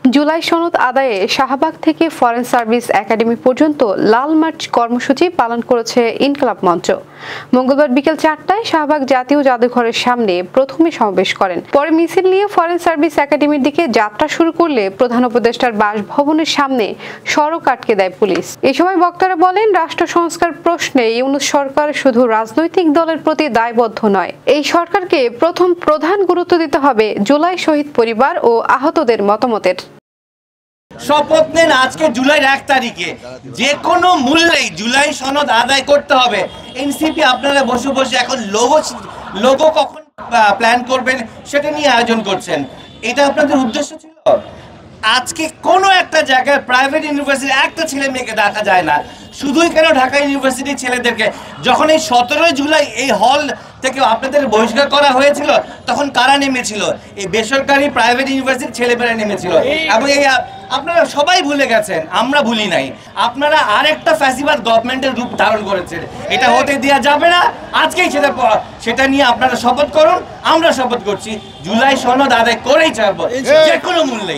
জুলাই সনদ আদায়ে শাহবাগ থেকে ফরেন সার্ভিস একাডেমি পর্যন্ত লাল মার্চ কর্মসূচি পালন করেছে ইনকলাব মঞ্চ। মঙ্গলবার বিকেল 4টায় শাহবাগ জাতীয় জাদুঘরের সামনে প্রথমে সমাবেশ করেন। পরে মিছিল নিয়ে ফরেন সার্ভিস একাডেমির দিকে যাত্রা শুরু করলে প্রধান উপদেষ্টার বাসভবনের সামনে সড়ক আটকে দেয় পুলিশ। এ সময় বক্তারা বলেন, রাষ্ট্র সংস্কার প্রশ্নে ইউনূস সরকার শুধু রাজনৈতিক দলের প্রতি দায়বদ্ধ নয়, এই সরকারকে প্রধান গুরুত্ব দিতে হবে জুলাই শহীদ পরিবার ও আহতদের মতামতের। শপথ নেন আজকে জুলাইয়ের 1 তারিখে যে কোনো মূল্যেই জুলাই সনদ আদায় করতে হবে। এনসিপি আপনারা বসে বসে এখন লোগো কখন প্ল্যান করবেন সেটা নিয়ে আয়োজন করছেন, এটা আপনাদের উদ্দেশ্য ছিল? আজকে কোনো একটা জায়গায় প্রাইভেট ইউনিভার্সিটি একটা ছেলে মেয়েকে দেখা যায় না, শুধুই কেন ঢাকা ইউনিভার্সিটির ছেলেদেরকে? যখন এই 17 জুলাই এই হল থেকে আপনাদের বহিষ্কার করা হয়েছিল তখন কারা নেমেছিল? এই বেসরকারি প্রাইভেট ইউনিভার্সিটির ছেলেমেয়েরা নেমেছিল। এবং এই আপনারা সবাই ভুলে গেছেন, আমরা ভুলি নাই। আপনারা আরেকটা ফ্যাসিবাদ গভর্নমেন্টের রূপ ধারণ করেছেন, এটা হতে দেওয়া যাবে না। আজকেই সেটা নিয়ে আপনারা শপথ করুন, আমরা শপথ করছি জুলাই সনদ আদায় করেই ছাড়বো যে কোনো মূল্যে।